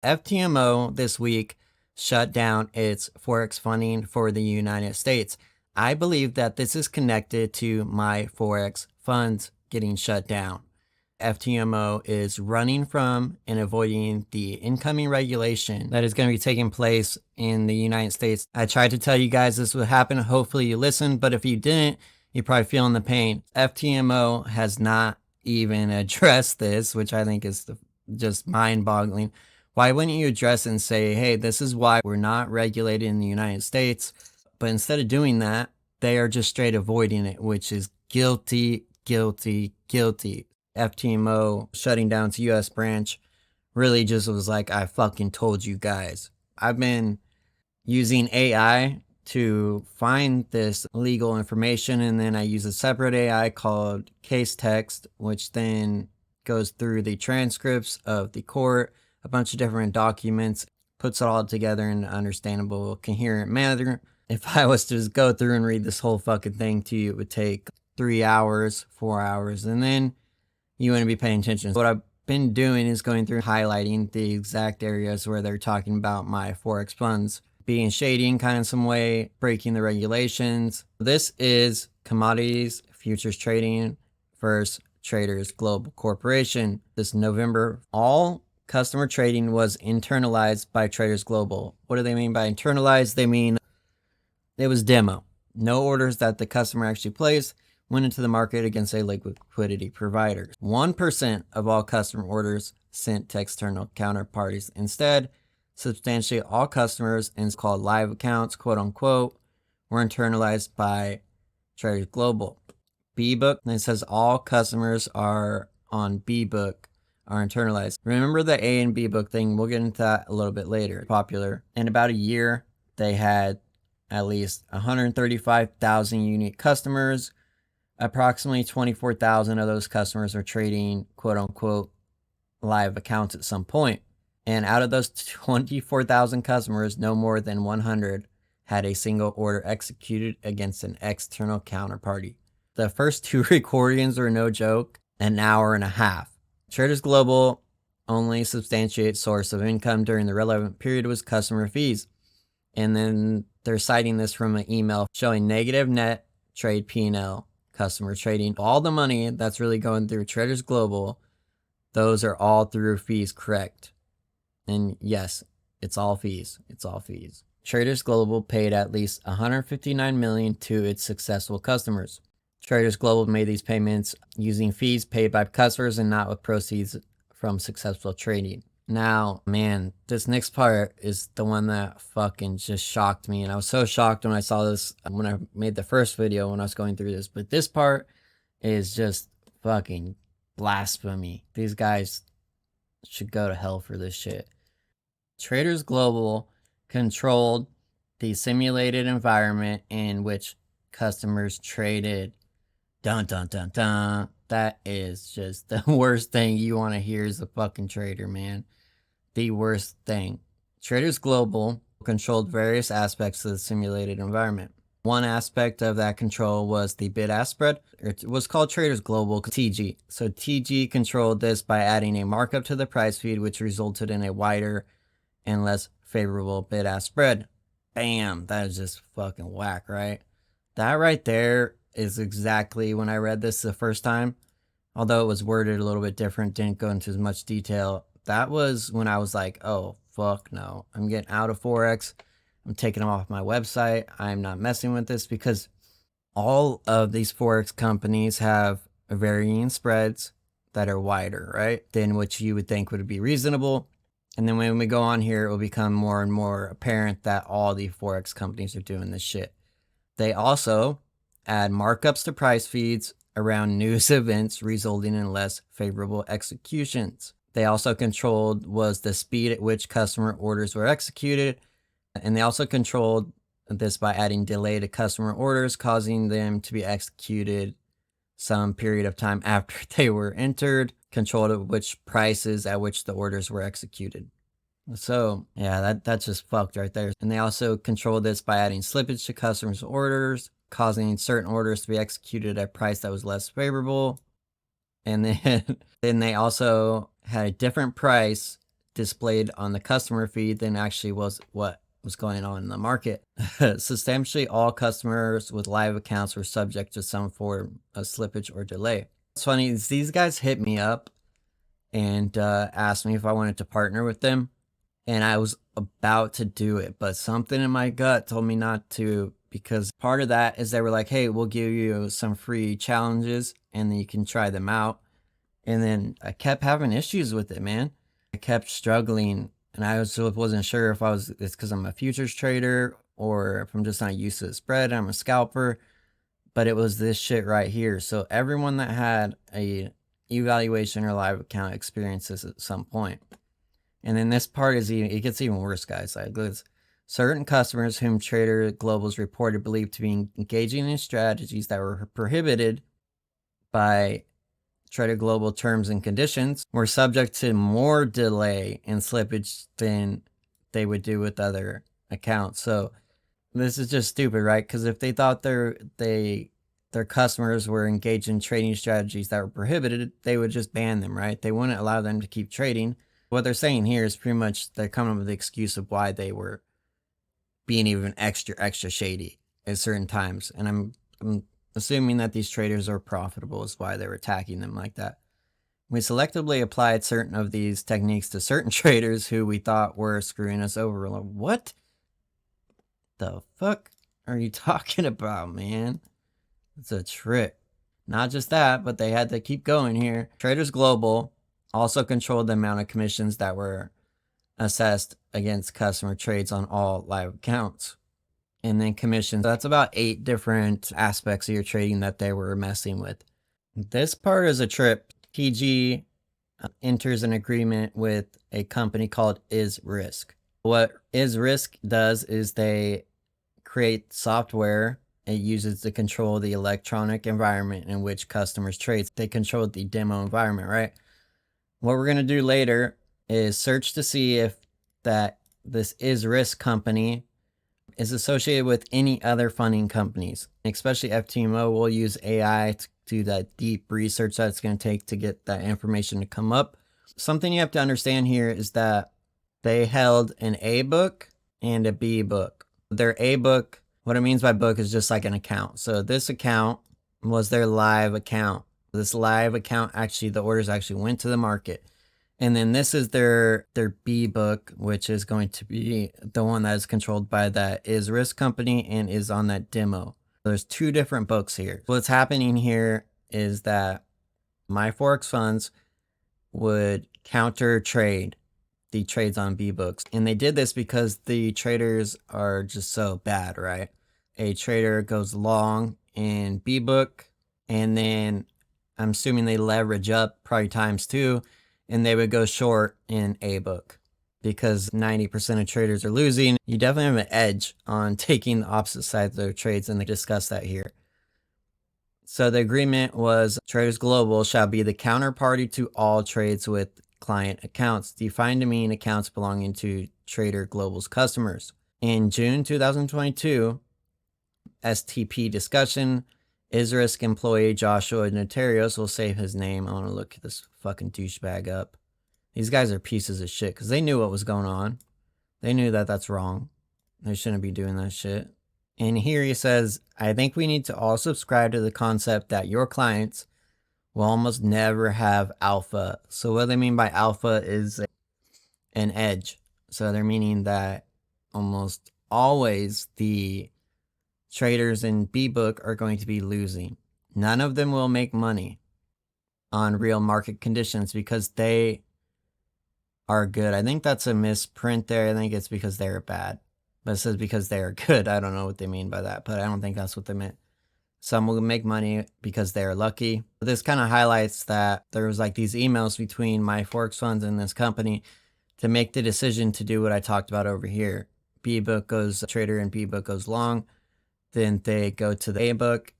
FTMO this week shut down its Forex funding for the United States. I believe that this is connected to MyForexFunds getting shut down. FTMO is running from and avoiding the incoming regulation that is going to be taking place in the United States. I tried to tell you guys this would happen. Hopefully you listened, but if you didn't, you're probably feeling the pain. FTMO has not even addressed this, which I think is just mind-boggling. Why wouldn't you address it and say, hey, this is why we're not regulated in the United States? But instead of doing that, they are just straight avoiding it, which is guilty, guilty, guilty. FTMO shutting down its US branch really just was like, I fucking told you guys. I've been using AI to find this legal information, and then I use a separate AI called Case Text, which then goes through the transcripts of the court, a bunch of different documents, puts it all together in an understandable, coherent manner. If I was to just go through and read this whole fucking thing to you, it would take 3 hours, 4 hours, and then you wouldn't be paying attention. What I've been doing is going through highlighting the exact areas where they're talking about my Forex funds being shady in kind of some way, breaking the regulations. This is Commodities Futures Trading versus TraderGlobal Corporation. This November, all customer trading was internalized by TraderGlobal. What do they mean by internalized? They mean it was demo. No orders that the customer actually placed went into the market against a liquidity provider. 1% of all customer orders sent to external counterparties. Instead, substantially all customers and called live accounts, quote unquote, were internalized by TraderGlobal. B-Book, and it says all customers are on B-Book are internalized. Remember the A and B-Book thing? We'll get into that a little bit later. Popular. In about a year, they had at least 135,000 unique customers. Approximately 24,000 of those customers are trading, quote unquote, live accounts at some point. And out of those 24,000 customers, no more than 100 had a single order executed against an external counterparty. The first two recordings were no joke, an hour and a half. TraderGlobal only substantiate source of income during the relevant period was customer fees. And then they're citing this from an email showing negative net trade P&L. Customer trading, all the money that's really going through TraderGlobal, those are all through fees, correct? And yes, it's all fees. It's all fees. TraderGlobal paid at least $159 million to its successful customers. TraderGlobal made these payments using fees paid by customers and not with proceeds from successful trading. Now, man, this next part is the one that fucking just shocked me. And I was so shocked when I saw this, when I made the first video when I was going through this. But this part is just fucking blasphemy. These guys should go to hell for this shit. TraderGlobal controlled the simulated environment in which customers traded. Dun, dun, dun, dun. That is just the worst thing you want to hear as a fucking trader, man. The worst thing. TraderGlobal controlled various aspects of the simulated environment. One aspect of that control was the bid-ask spread. It was called TraderGlobal TG. So TG controlled this by adding a markup to the price feed, which resulted in a wider and less favorable bid-ask spread. Bam! That is just fucking whack, right? That right there is exactly when I read this the first time. Although it was worded a little bit different, didn't go into as much detail. That was when I was like, oh, fuck no. I'm getting out of Forex. I'm taking them off my website. I'm not messing with this because all of these Forex companies have varying spreads that are wider, right, than what you would think would be reasonable. And then when we go on here, it will become more and more apparent that all the Forex companies are doing this shit. They also add markups to price feeds around news events, resulting in less favorable executions. They also controlled was the speed at which customer orders were executed. And they also controlled this by adding delay to customer orders, causing them to be executed some period of time after they were entered, controlled which prices at which the orders were executed. So yeah, that's just fucked right there. And they also controlled this by adding slippage to customers' orders, causing certain orders to be executed at a price that was less favorable. And then they also had a different price displayed on the customer feed than actually was what was going on in the market. Substantially all customers with live accounts were subject to some form of slippage or delay. What's funny is these guys hit me up and asked me if I wanted to partner with them. And I was about to do it, but something in my gut told me not to, because part of that is they were like, hey, we'll give you some free challenges and then you can try them out. And then I kept having issues with it, man. I kept struggling and I wasn't sure if it's because I'm a futures trader or if I'm just not used to the spread. I'm a scalper, but it was this shit right here. So everyone that had a evaluation or live account experiences at some point. And then this part it gets even worse, guys. Like, certain customers whom TraderGlobal's reported believed to be engaging in strategies that were prohibited by TraderGlobal terms and conditions were subject to more delay and slippage than they would do with other accounts. So this is just stupid, right? Because if they thought their customers were engaged in trading strategies that were prohibited, they would just ban them, right? They wouldn't allow them to keep trading. What they're saying here is pretty much they're coming up with the excuse of why they were being even extra shady at certain times. And I'm assuming that these traders are profitable is why they're attacking them like that. We selectively applied certain of these techniques to certain traders who we thought were screwing us over. Like, what the fuck are you talking about, man? It's a trick. Not just that, but they had to keep going here. TraderGlobal also controlled the amount of commissions that were assessed against customer trades on all live accounts. And then commissions, that's about 8 different aspects of your trading that they were messing with. This part is a trip. TG enters an agreement with a company called IsRisk. What IsRisk does is they create software it uses to control the electronic environment in which customers trade. They control the demo environment, right? What we're going to do later is search to see if this IsRisk company is associated with any other funding companies. Especially FTMO will use AI to do that deep research that it's going to take to get that information to come up. Something you have to understand here is that they held an A book and a B book. Their A book, what it means by book is just like an account. So this account was their live account. This live account, actually, the orders actually went to the market. And then this is their B book, which is going to be the one that is controlled by that IsRisk company and is on that demo. There's 2 different books here. What's happening here is that MyForexFunds would counter trade the trades on B books. And they did this because the traders are just so bad, right? A trader goes long in B book and then I'm assuming they leverage up probably times 2 and they would go short in A book because 90% of traders are losing. You definitely have an edge on taking the opposite side of their trades, and they discuss that here. So the agreement was TraderGlobal shall be the counterparty to all trades with client accounts, defined to mean accounts belonging to TraderGlobal's customers. In June 2022, STP discussion, IsRisk employee Joshua Notarios, will save his name. I want to look this fucking douchebag up. These guys are pieces of shit because they knew what was going on. They knew that that's wrong. They shouldn't be doing that shit. And here he says, I think we need to all subscribe to the concept that your clients will almost never have alpha. So what they mean by alpha is an edge. So they're meaning that almost always the traders in B book are going to be losing. None of them will make money on real market conditions because they are good. I think that's a misprint there. I think it's because they're bad. But it says because they are good. I don't know what they mean by that, but I don't think that's what they meant. Some will make money because they're lucky. This kind of highlights that there was like these emails between MyForexFunds and this company to make the decision to do what I talked about over here. B book goes trader and B book goes long. Then they go to the A book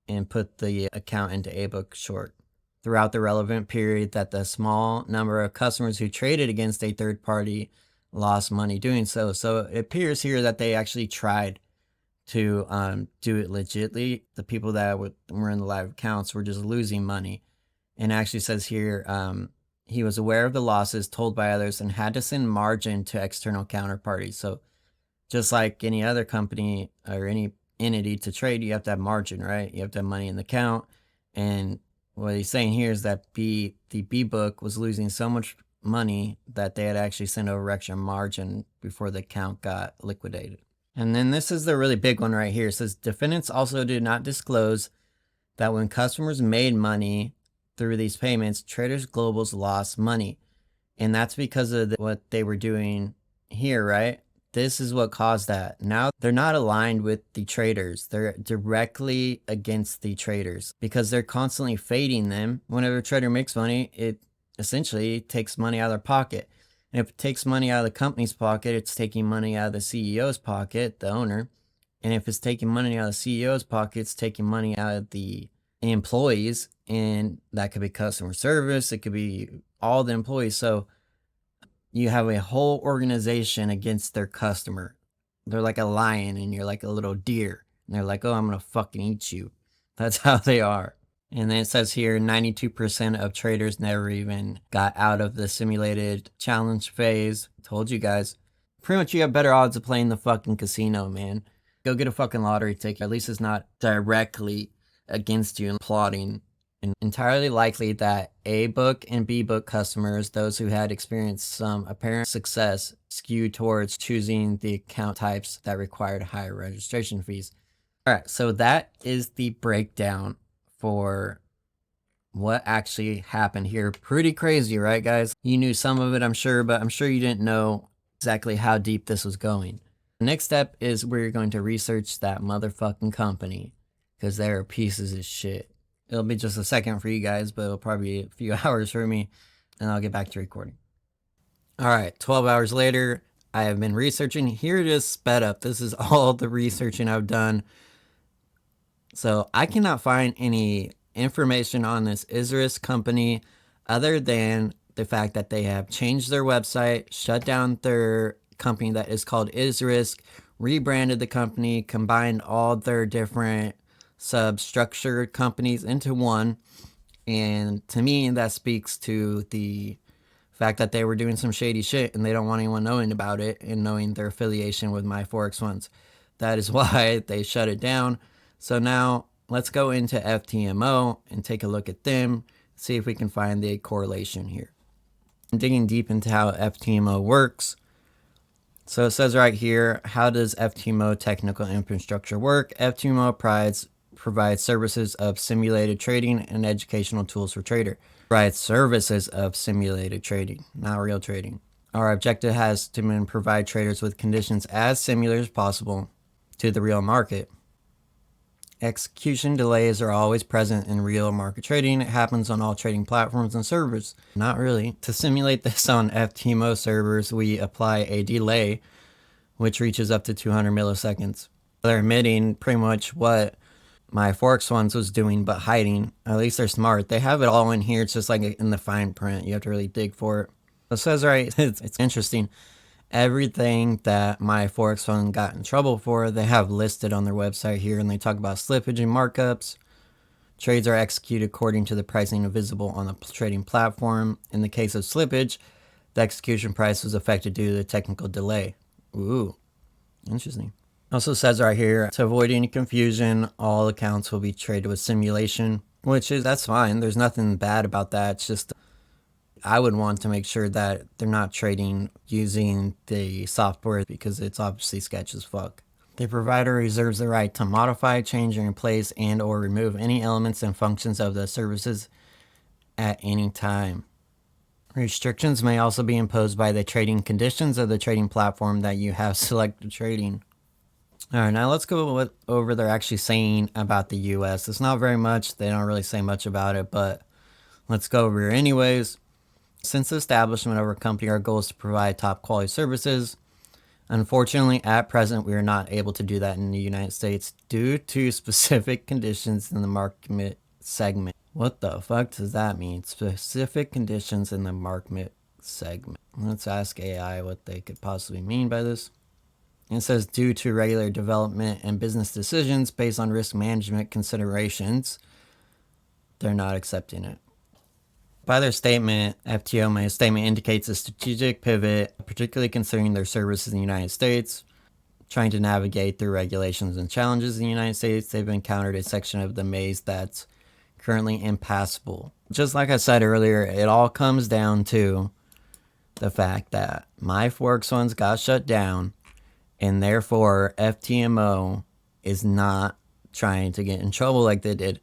and put the account into A book short. Throughout the relevant period that the small number of customers who traded against a third party lost money doing so. So it appears here that they actually tried to do it legitly. The people that were in the live accounts were just losing money. And it actually says here, He was aware of the losses told by others and had to send margin to external counterparties. So just like any other company or any entity to trade, you have to have margin, right? You have to have money in the account. And what he's saying here is that the B book was losing so much money that they had actually sent over extra margin before the account got liquidated. And then this is the really big one right here. It says defendants also did not disclose that when customers made money through these payments, TraderGlobal's lost money. And that's because of what they were doing here, right? This is what caused that. Now they're not aligned with the traders. They're directly against the traders because they're constantly fading them. Whenever a trader makes money, it essentially takes money out of their pocket. And if it takes money out of the company's pocket, it's taking money out of the CEO's pocket, the owner. And if it's taking money out of the CEO's pocket, it's taking money out of the employees. And that could be customer service. It could be all the employees. So you have a whole organization against their customer. They're like a lion and you're like a little deer. And they're like, oh, I'm going to fucking eat you. That's how they are. And then it says here 92% of traders never even got out of the simulated challenge phase. Told you guys. Pretty much you have better odds of playing the fucking casino, man. Go get a fucking lottery ticket. At least it's not directly against you and plotting. And entirely likely that A book and B book customers, those who had experienced some apparent success, skewed towards choosing the account types that required higher registration fees. All right, so that is the breakdown for what actually happened here. Pretty crazy, right, guys? You knew some of it, I'm sure, but I'm sure you didn't know exactly how deep this was going. The next step is we're going to research that motherfucking company because they're pieces of shit. It'll be just a second for you guys, but it'll probably be a few hours for me, and I'll get back to recording. All right, 12 hours later, I have been researching. Here it is sped up. This is all the researching I've done. So I cannot find any information on this Isris company other than the fact that they have changed their website, shut down their company that is called Isris, rebranded the company, combined all their different sub-structured companies into one. And to me, that speaks to the fact that they were doing some shady shit and they don't want anyone knowing about it and knowing their affiliation with MyForexFunds. That is why they shut it down. So now let's go into FTMO and take a look at them, see if we can find the correlation here. I'm digging deep into how FTMO works. So it says right here, how does FTMO technical infrastructure work? FTMO provides services of simulated trading and educational tools for trader. Provides services of simulated trading, not real trading. Our objective has to provide traders with conditions as similar as possible to the real market. Execution delays are always present in real market trading. It happens on all trading platforms and servers. Not really. To simulate this on FTMO servers, we apply a delay, which reaches up to 200 milliseconds. They're emitting pretty much what MyForexFunds was doing, but hiding. At least they're smart. They have it all in here. It's just like in the fine print. You have to really dig for it. It says right, it's interesting. Everything that MyForexFund got in trouble for, they have listed on their website here, and they talk about slippage and markups. Trades are executed according to the pricing visible on the trading platform. In the case of slippage, the execution price was affected due to the technical delay. Ooh, interesting. Also says right here, to avoid any confusion, all accounts will be traded with simulation, that's fine. There's nothing bad about that. It's just I would want to make sure that they're not trading using the software because it's obviously sketch as fuck. The provider reserves the right to modify, change, or replace and or remove any elements and functions of the services at any time. Restrictions may also be imposed by the trading conditions of the trading platform that you have selected trading. All right, now let's go over they're actually saying about the US. It's not very much. They don't really say much about it, but let's go over here anyways. Since the establishment of our company, our goal is to provide top quality services. Unfortunately, at present, we are not able to do that in the United States due to specific conditions in the market segment. What the fuck does that mean? Specific conditions in the market segment. Let's ask AI what they could possibly mean by this. It says due to regular development and business decisions based on risk management considerations, they're not accepting it. By their statement, FTMO statement indicates a strategic pivot, particularly considering their services in the United States. Trying to navigate through regulations and challenges in the United States, they've encountered a section of the maze that's currently impassable. Just like I said earlier, it all comes down to the fact that MyForexFunds got shut down, and therefore FTMO is not trying to get in trouble like they did.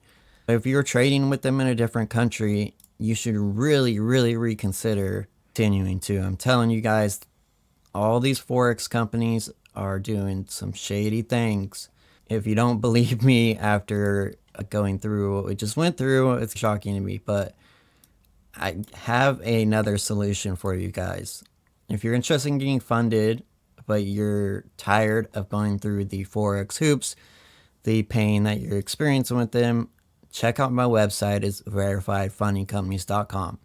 If you're trading with them in a different country, you should really reconsider continuing to. I'm telling you guys, all these Forex companies are doing some shady things. If you don't believe me after going through what we just went through, it's shocking to me, but I have another solution for you guys. If you're interested in getting funded, but you're tired of going through the Forex hoops, the pain that you're experiencing with them, check out my website. It's verifiedfundingcompanies.com.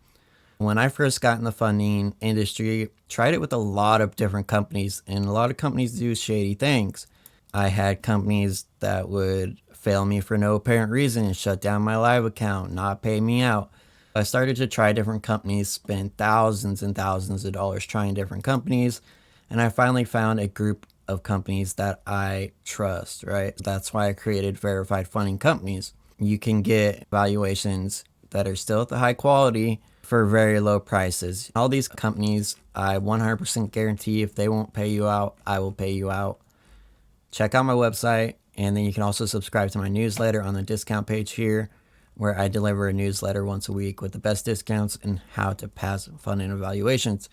When I first got in the funding industry, tried it with a lot of different companies, and a lot of companies do shady things. I had companies that would fail me for no apparent reason and shut down my live account, not pay me out. I started to try different companies, spend thousands and thousands of dollars trying different companies, and I finally found a group of companies that I trust, right? That's why I created Verified Funding Companies. You can get valuations that are still at the high quality for very low prices. All these companies, I 100% guarantee if they won't pay you out, I will pay you out. Check out my website, and then you can also subscribe to my newsletter on the discount page here, where I deliver a newsletter once a week with the best discounts and how to pass funding evaluations.